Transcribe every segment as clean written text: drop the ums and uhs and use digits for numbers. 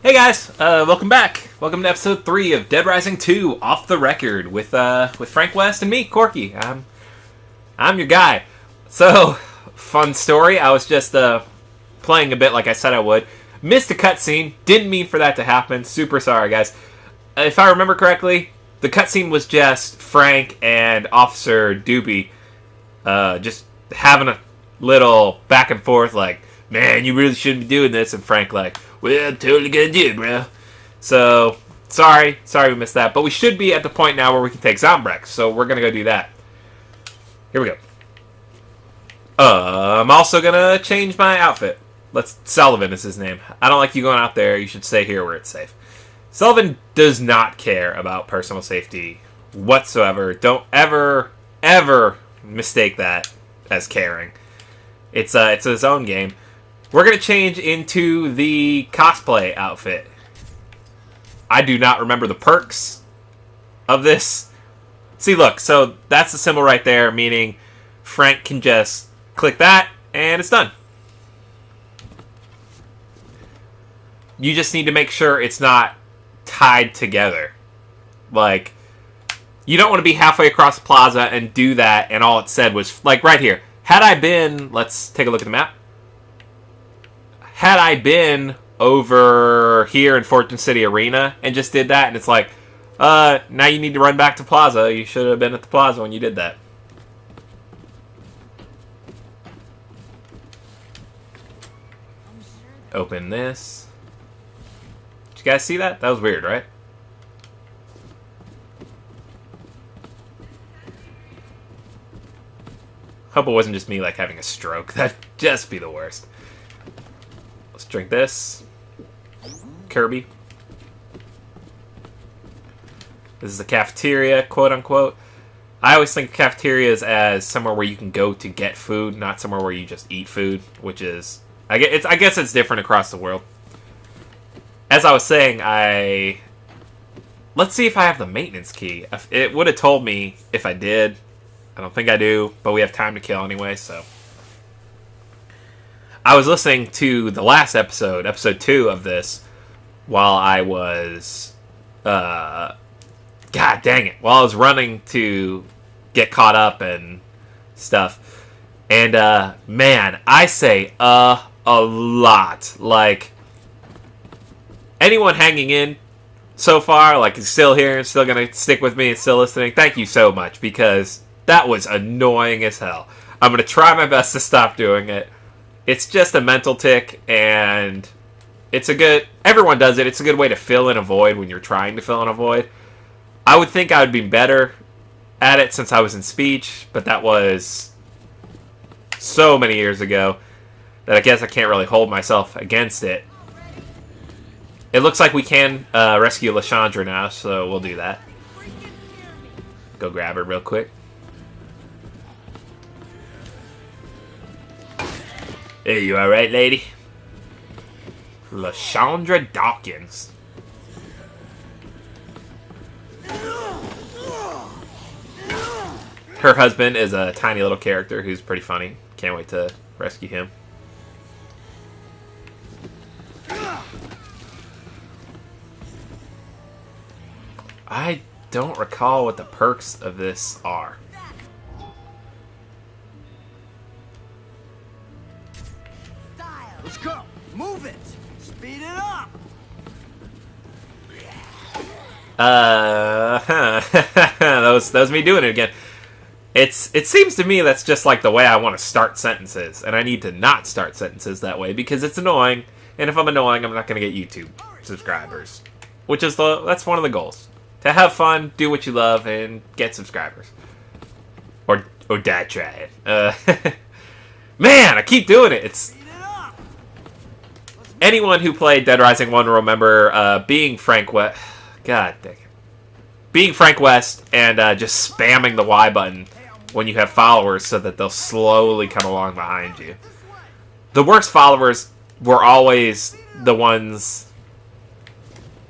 Hey guys, welcome back. Welcome to episode 3 of Dead Rising 2 Off The Record with Frank West and me, Corky. I'm your guy. So, fun story. I was just playing a bit like I said I would. Missed a cutscene. Didn't mean for that to happen. Super sorry, guys. If I remember correctly, the cutscene was just Frank and Officer Doobie just having a little back and forth like, man, you really shouldn't be doing this. And Frank like, well, I'm totally gonna do it, bro. So, sorry we missed that. But we should be at the point now where we can take Zombrex. So we're gonna go do that. Here we go. I'm also gonna change my outfit. Sullivan is his name. I don't like you going out there. You should stay here where it's safe. Sullivan does not care about personal safety whatsoever. Don't ever mistake that as caring. It's his own game. We're going to change into the cosplay outfit. I do not remember the perks of this. See, look, so that's the symbol right there, meaning Frank can just click that, and it's done. You just need to make sure it's not tied together. Like, you don't want to be halfway across the plaza and do that, and all it said was, like, right here. Had I been, let's take a look at the map. Had I been over here in Fortune City Arena and just did that, and it's like, now you need to run back to Plaza. You should have been at the Plaza when you did that. Open this. Did you guys see that? That was weird, right? Hope it wasn't just me, like, having a stroke. That'd just be the worst. Let's drink this. Kirby. This is a cafeteria, quote-unquote. I always think of cafeterias as somewhere where you can go to get food, not somewhere where you just eat food, which is... I guess it's different across the world. As I was saying, let's see if I have the maintenance key. It would have told me if I did. I don't think I do, but we have time to kill anyway, so... I was listening to the last episode 2 of this, while I was... God dang it. While I was running to get caught up and stuff. And, man, I say a lot. Like, anyone hanging in so far, like, is still here and still gonna stick with me and still listening, thank you so much, because that was annoying as hell. I'm gonna try my best to stop doing it. It's just a mental tick, and it's a good... Everyone does it. It's a good way to fill in a void when you're trying to fill in a void. I would think I would be better at it since I was in speech, but that was so many years ago that I guess I can't really hold myself against it. It looks like we can rescue Lashandra now, so we'll do that. Go grab her real quick. Hey, you alright, lady? Lashandra Dawkins. Her husband is a tiny little character who's pretty funny. Can't wait to rescue him. I don't recall what the perks of this are. Let's go! Move it! Speed it up! That was me doing it again. It seems to me that's just like the way I want to start sentences, and I need to not start sentences that way because it's annoying. And if I'm annoying, I'm not going to get YouTube subscribers, which is that's one of the goals: to have fun, do what you love, and get subscribers. Or die try it. Man, I keep doing it. It's anyone who played Dead Rising 1 will remember being Frank West. God dang it. Being Frank West and just spamming the Y button when you have followers so that they'll slowly come along behind you. The worst followers were always the ones...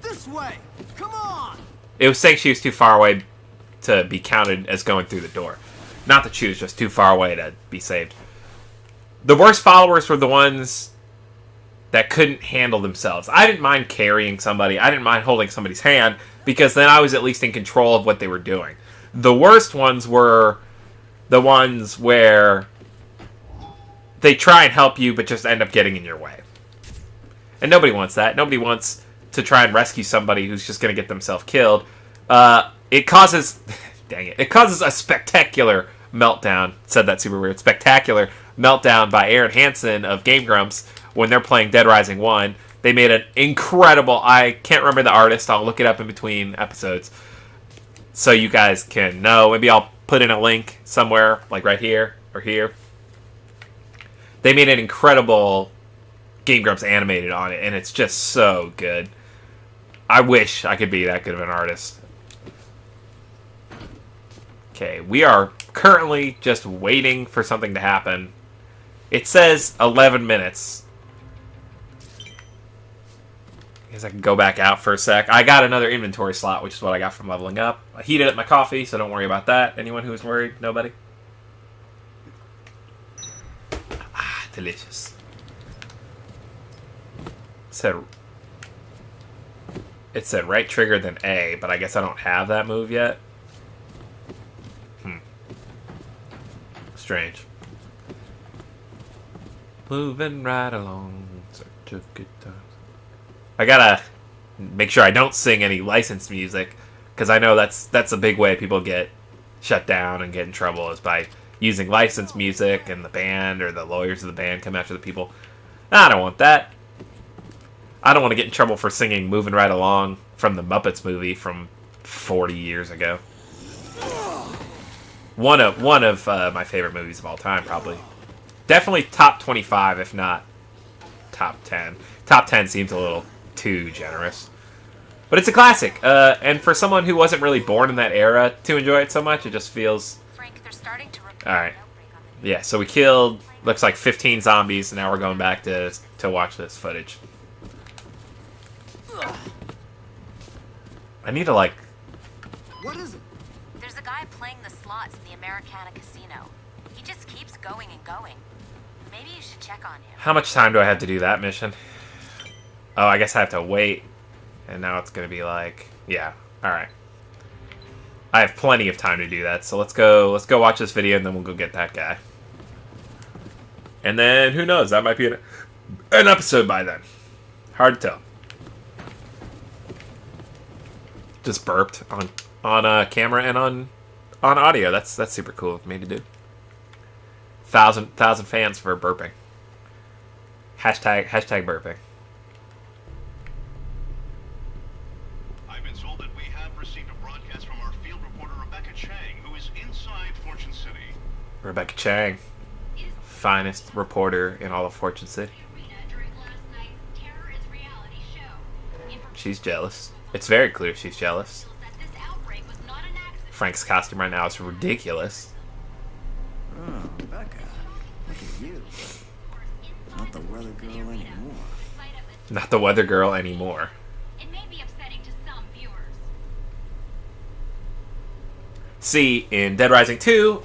This way! Come on! It was saying she was too far away to be counted as going through the door. Not that she was just too far away to be saved. The worst followers were the ones that couldn't handle themselves. I didn't mind carrying somebody. I didn't mind holding somebody's hand because then I was at least in control of what they were doing. The worst ones were the ones where they try and help you but just end up getting in your way. And nobody wants that. Nobody wants to try and rescue somebody who's just going to get themselves killed. It causes... dang it. It causes a spectacular meltdown. Said that super weird. Spectacular meltdown by Aaron Hansen of Game Grumps when they're playing Dead Rising 1. They made an incredible... I can't remember the artist. I'll look it up in between episodes so you guys can know. Maybe I'll put in a link somewhere, like right here or here. They made an incredible Game Grumps animated on it, and it's just so good. I wish I could be that good of an artist. Okay, we are currently just waiting for something to happen. It says 11 minutes. I guess I can go back out for a sec. I got another inventory slot, which is what I got from leveling up. I heated up my coffee, so don't worry about that. Anyone who's worried? Nobody? Ah, delicious. It said right trigger then A, but I guess I don't have that move yet. Strange. Moving right along. Such a good time. I gotta make sure I don't sing any licensed music, because I know that's a big way people get shut down and get in trouble, is by using licensed music, and the band or the lawyers of the band come after the people. I don't want that. I don't want to get in trouble for singing Moving Right Along from the Muppets movie from 40 years ago. One of my favorite movies of all time, probably. Definitely top 25, if not top 10. Top 10 seems a little too generous. But it's a classic. And for someone who wasn't really born in that era to enjoy it so much, it just feels... Frank, they're starting to Alright. Yeah, so we killed, looks like 15 zombies, and now we're going back to watch this footage. I need to, like... What is it? There's a guy playing the slots in the Americana casino. He just keeps going and going. Maybe you should check on him. How much time do I have to do that mission? Oh, I guess I have to wait. And now it's going to be like... Yeah, alright. I have plenty of time to do that, so let's go watch this video and then we'll go get that guy. And then, who knows, that might be an episode by then. Hard to tell. Just burped on camera and on audio. That's super cool of me to do. 1,000 fans for burping. Hashtag burping. I've been told that we have received a broadcast from our field reporter Rebecca Chang, who is inside Fortune City. Rebecca Chang, finest reporter in all of Fortune City. She's jealous. It's very clear she's jealous. Frank's costume right now is ridiculous. Oh, Becca. Look at you. Not the weather girl anymore. Not the weather girl anymore. It may be upsetting to some viewers. See, in Dead Rising 2,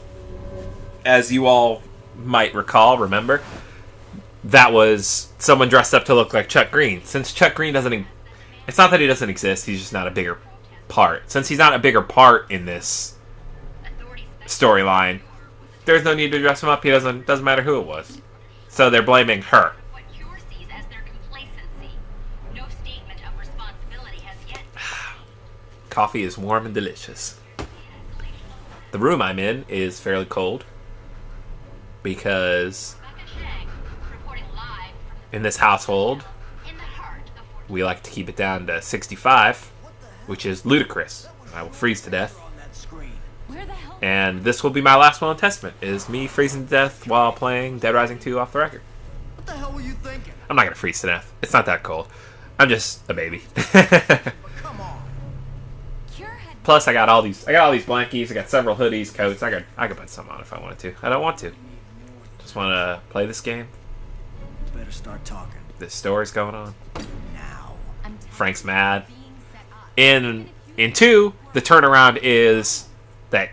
as you all might remember, that was someone dressed up to look like Chuck Green. Since Chuck Green doesn't... It's not that he doesn't exist, he's just not a bigger part. Since he's not a bigger part in this storyline, there's no need to dress him up. He doesn't matter who it was. So they're blaming her. What Cure sees as their complacency. No statement of responsibility has yet. Coffee is warm and delicious. The room I'm in is fairly cold because in this household we like to keep it down to 65, which is ludicrous. I will freeze to death. And this will be my last will and testament, is me freezing to death while playing Dead Rising 2 Off The Record. What the hell were you thinking? I'm not going to freeze to death. It's not that cold. I'm just a baby. Come on. Plus, I got all these blankies. I got several hoodies, coats. I could put some on if I wanted to. I don't want to. Just want to play this game. Better start talking. This story's going on. Now. Frank's mad. In 2, the turnaround is that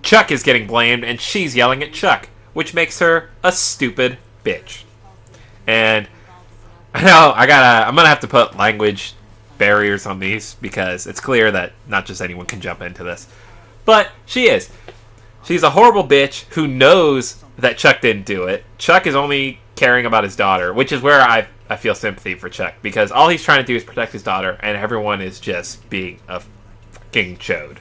Chuck is getting blamed and she's yelling at Chuck, which makes her a stupid bitch. And I know, I'm gonna have to put language barriers on these because it's clear that not just anyone can jump into this. But she is. She's a horrible bitch who knows that Chuck didn't do it. Chuck is only caring about his daughter, which is where I feel sympathy for Chuck, because all he's trying to do is protect his daughter, and everyone is just being a fucking chode.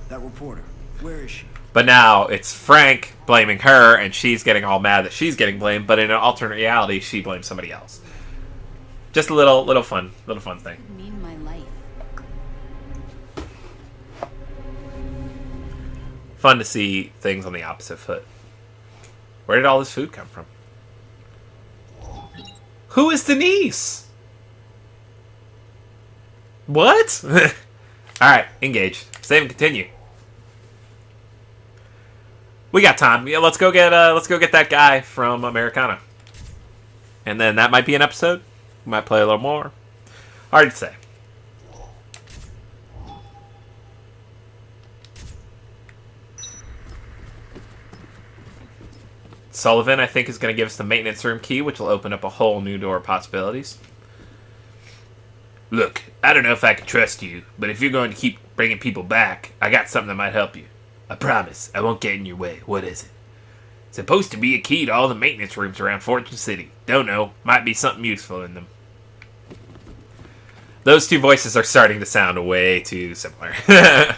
That reporter, where is she? But now it's Frank blaming her, and she's getting all mad that she's getting blamed, but in an alternate reality, she blames somebody else. Just a little fun thing. Mean my life. Fun to see things on the opposite foot. Where did all this food come from? Who is Denise? What? Alright, engage. Save and continue. We got time. Yeah, let's go get that guy from Americana. And then that might be an episode. We might play a little more. Hard to say. Sullivan, I think, is going to give us the maintenance room key, which will open up a whole new door of possibilities. Look, I don't know if I can trust you, but if you're going to keep bringing people back, I got something that might help you. I promise, I won't get in your way. What is it? It's supposed to be a key to all the maintenance rooms around Fortune City. Don't know. Might be something useful in them. Those two voices are starting to sound way too similar. That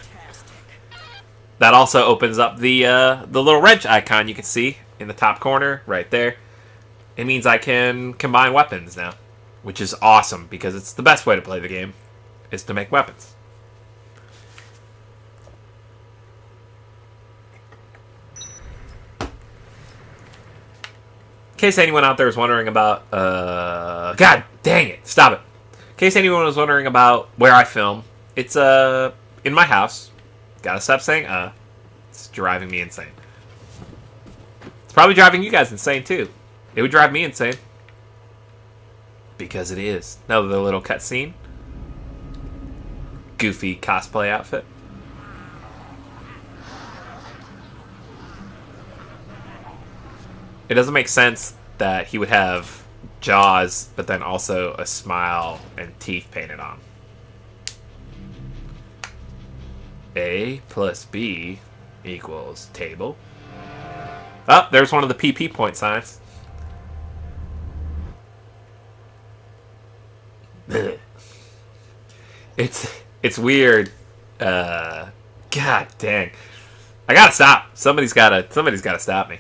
also opens up the little wrench icon you can see in the top corner, right there. It means I can combine weapons now, which is awesome, because it's the best way to play the game, is to make weapons. In case anyone out there is wondering about, God dang it, stop it. In case anyone was wondering about where I film, it's, in my house. Gotta stop saying, it's driving me insane. It's probably driving you guys insane, too. It would drive me insane. Because it is. Another little cutscene. Goofy cosplay outfit. It doesn't make sense that he would have jaws, but then also a smile and teeth painted on. A plus B equals table. Oh, there's one of the PP point signs. It's weird. God dang. I gotta stop. Somebody's gotta stop me.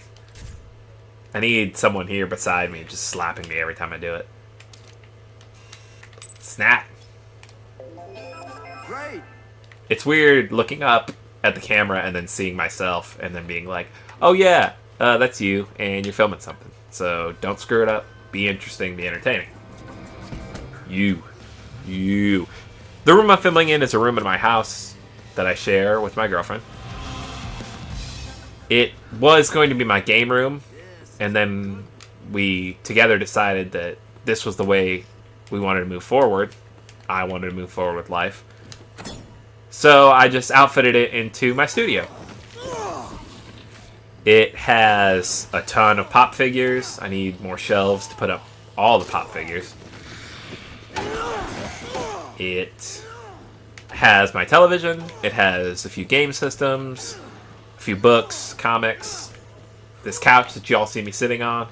I need someone here beside me just slapping me every time I do it. Snap. Great. It's weird looking up at the camera and then seeing myself and then being like, oh yeah, that's you, and you're filming something. So don't screw it up. Be interesting, be entertaining. You. The room I'm filming in is a room in my house that I share with my girlfriend. It was going to be my game room, and then we together decided that this was the way we wanted to move forward. I wanted to move forward with life. So I just outfitted it into my studio. It has a ton of pop figures. I need more shelves to put up all the pop figures. It has my television. It has a few game systems, a few books, comics, this couch that you all see me sitting on,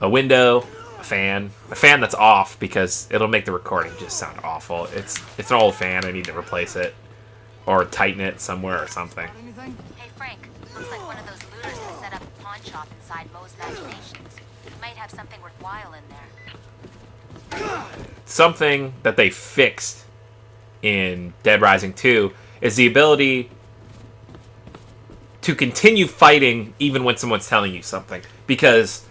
a window, a fan that's off because it'll make the recording just sound awful. It's an old fan. I need to replace it or tighten it somewhere or something. Hey Frank, looks like one of those looters has set up a pawn shop inside Moe's Imaginations. You might have something worthwhile in there. Something that they fixed in Dead Rising 2 is the ability to continue fighting even when someone's telling you something. Because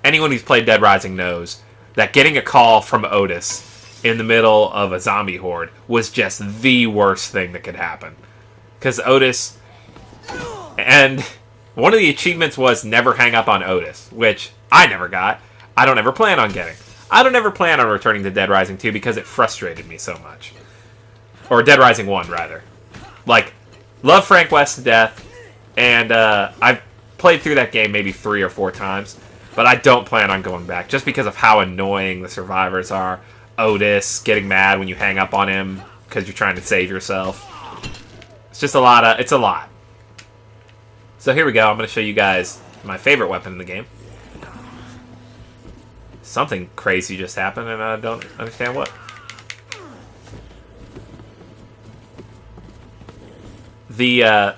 anyone who's played Dead Rising knows that getting a call from Otis in the middle of a zombie horde was just the worst thing that could happen. Because Otis... And one of the achievements was never hang up on Otis, which I never got. I don't ever plan on getting. I don't ever plan on returning to Dead Rising 2 because it frustrated me so much. Or Dead Rising 1, rather. Like, love Frank West to death, and I've played through that game maybe 3 or 4 times. But I don't plan on going back, just because of how annoying the survivors are. Otis getting mad when you hang up on him because you're trying to save yourself. It's just a lot. It's a lot. So here we go. I'm going to show you guys my favorite weapon in the game. Something crazy just happened, and I don't understand what. The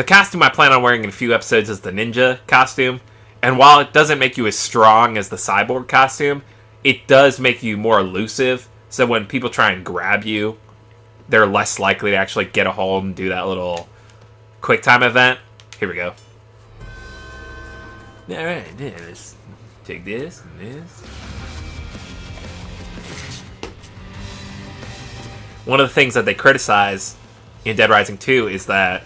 costume I plan on wearing in a few episodes is the ninja costume. And while it doesn't make you as strong as the cyborg costume, it does make you more elusive. So when people try and grab you, they're less likely to actually get a hold and do that little quick time event. Here we go. Alright, let's take this and this. One of the things that they criticize in Dead Rising 2 is that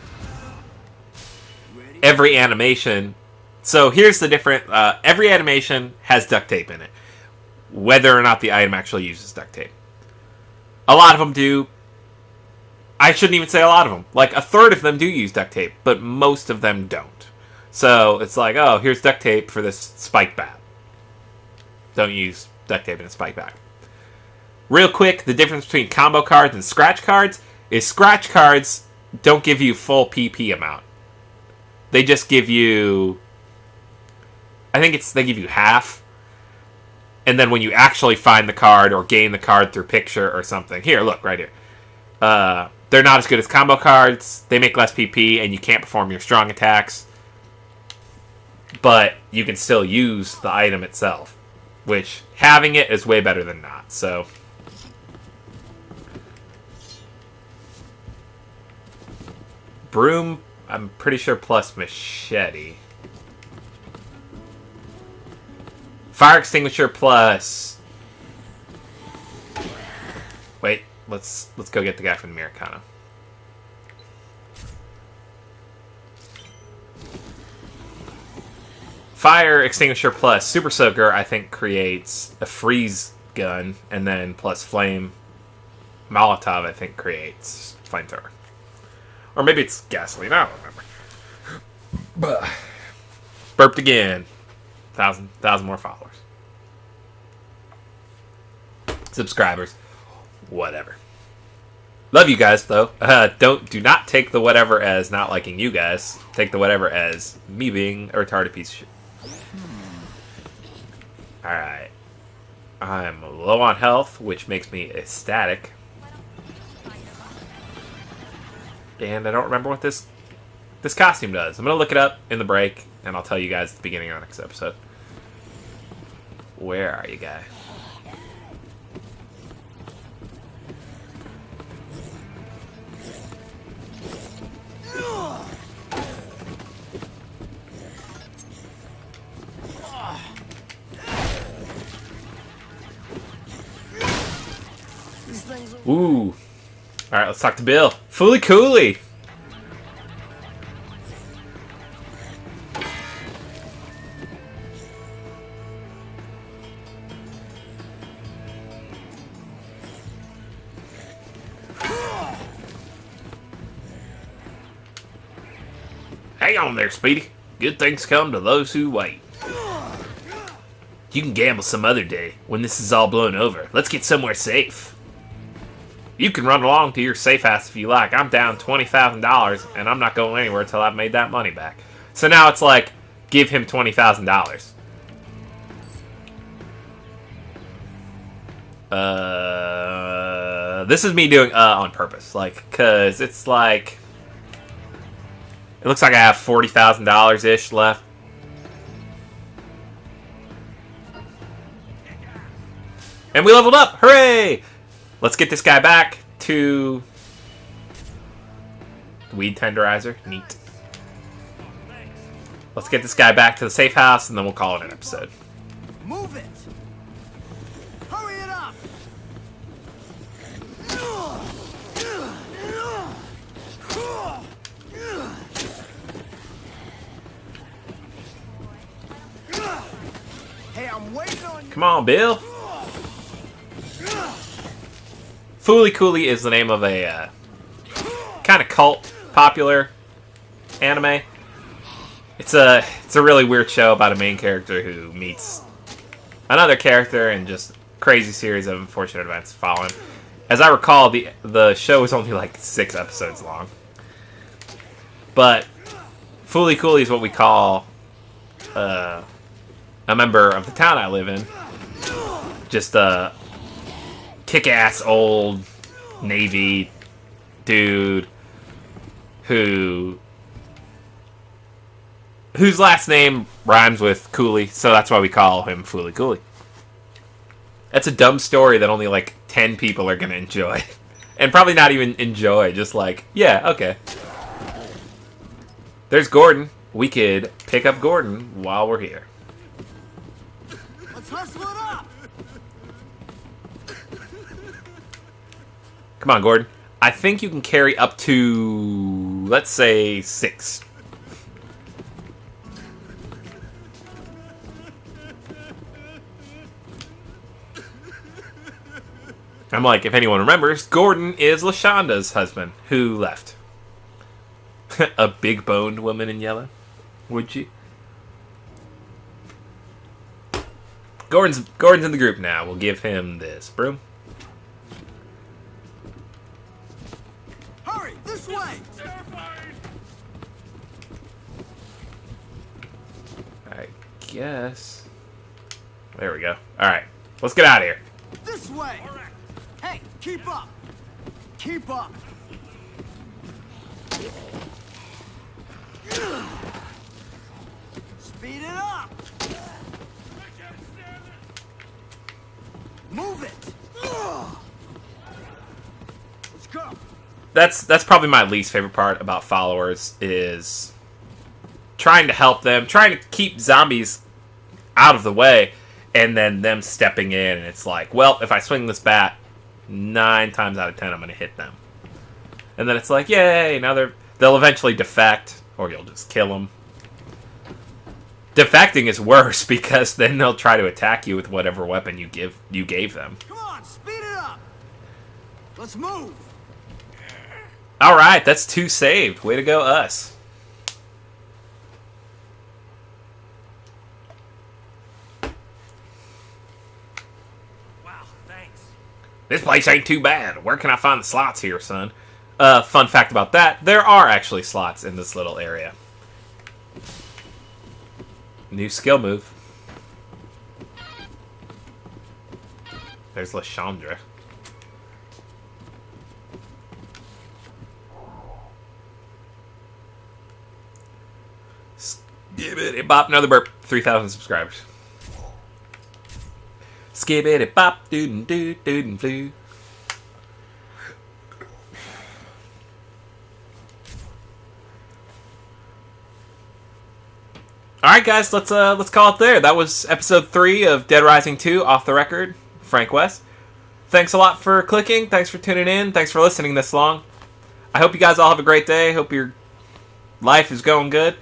every animation... So here's the different... every animation has duct tape in it, whether or not the item actually uses duct tape. A lot of them do. I shouldn't even say a lot of them. Like, a third of them do use duct tape, but most of them don't. So it's like, oh, here's duct tape for this spike bat. Don't use duct tape in a spike bat. Real quick, the difference between combo cards and scratch cards is scratch cards don't give you full PP amount. They just give you... I think they give you half. And then when you actually find the card or gain the card through picture or something... Here, look, right here. They're not as good as combo cards. They make less PP, and you can't perform your strong attacks. But you can still use the item itself. Which, having it is way better than not. So... Broom, I'm pretty sure plus machete. Fire extinguisher plus... Wait, let's go get the guy from the Americana. Fire extinguisher plus super soaker, I think, creates a freeze gun, and then plus flame Molotov, I think, creates flamethrower. Or maybe it's gasoline, I don't remember. Burped again. 1,000 more followers. Subscribers. Whatever. Love you guys, though. Do not take the whatever as not liking you guys. Take the whatever as me being a retarded piece of shit. Alright. I'm low on health, which makes me ecstatic. And I don't remember what this costume does. I'm going to look it up in the break, and I'll tell you guys at the beginning of the next episode. Where are you, guy? Ooh. Alright, let's talk to Bill. Fooly Cooly! Hang on there, Speedy. Good things come to those who wait. You can gamble some other day, when this is all blown over. Let's get somewhere safe. You can run along to your safe house if you like. I'm down $20,000, and I'm not going anywhere until I've made that money back. So now it's like, give him $20,000. This is me doing on purpose, like, cause it's like, it looks like I have $40,000 ish left. And we leveled up! Hooray! Let's get this guy back to weed tenderizer. Neat. Let's get this guy back to the safe house, and then we'll call it an episode. Move it! Hurry it up! Hey, I'm waiting on you. Come on, Bill. Fooly Cooly is the name of a kind of cult, popular anime. It's a really weird show about a main character who meets another character and just crazy series of unfortunate events following. As I recall, the show is only like 6 episodes long. But Fooly Cooly is what we call a member of the town I live in. Just a kick-ass old Navy dude whose last name rhymes with Cooley, so that's why we call him Fooly Cooly. That's a dumb story that only like 10 people are going to enjoy. And probably not even enjoy, just like, yeah, okay. There's Gordon. We could pick up Gordon while we're here. Let's hustle it up. Come on, Gordon. I think you can carry up to, let's say, 6. I'm like, if anyone remembers, Gordon is LaShonda's husband, who left. A big-boned woman in yellow. Would she? Gordon's in the group now. We'll give him this broom. Hurry, this way. I guess. There we go. All right, let's get out of here. This way. Hey, keep up. Keep up. Speed it up. Move it. Let's go. That's probably my least favorite part about followers is trying to help them, trying to keep zombies out of the way, and then them stepping in, and it's like, well, if I swing this bat, 9 times out of 10 I'm going to hit them. And then it's like, yay, now they'll eventually defect, or you'll just kill them. Defecting is worse because then they'll try to attack you with whatever weapon you gave them. Come on, speed it up. Let's move. All right, that's 2 saved. Way to go, us. Wow, thanks. This place ain't too bad. Where can I find the slots here, son? Fun fact about that, there are actually slots in this little area. New skill move. There's LaShondra. Skibbity bop, another burp. 3,000 subscribers. Skibbity bop, doodin' doo, doodin' flu. Alright guys, let's call it there. That was episode 3 of Dead Rising 2 Off the Record. Frank West. Thanks a lot for clicking. Thanks for tuning in. Thanks for listening this long. I hope you guys all have a great day. Hope your life is going good.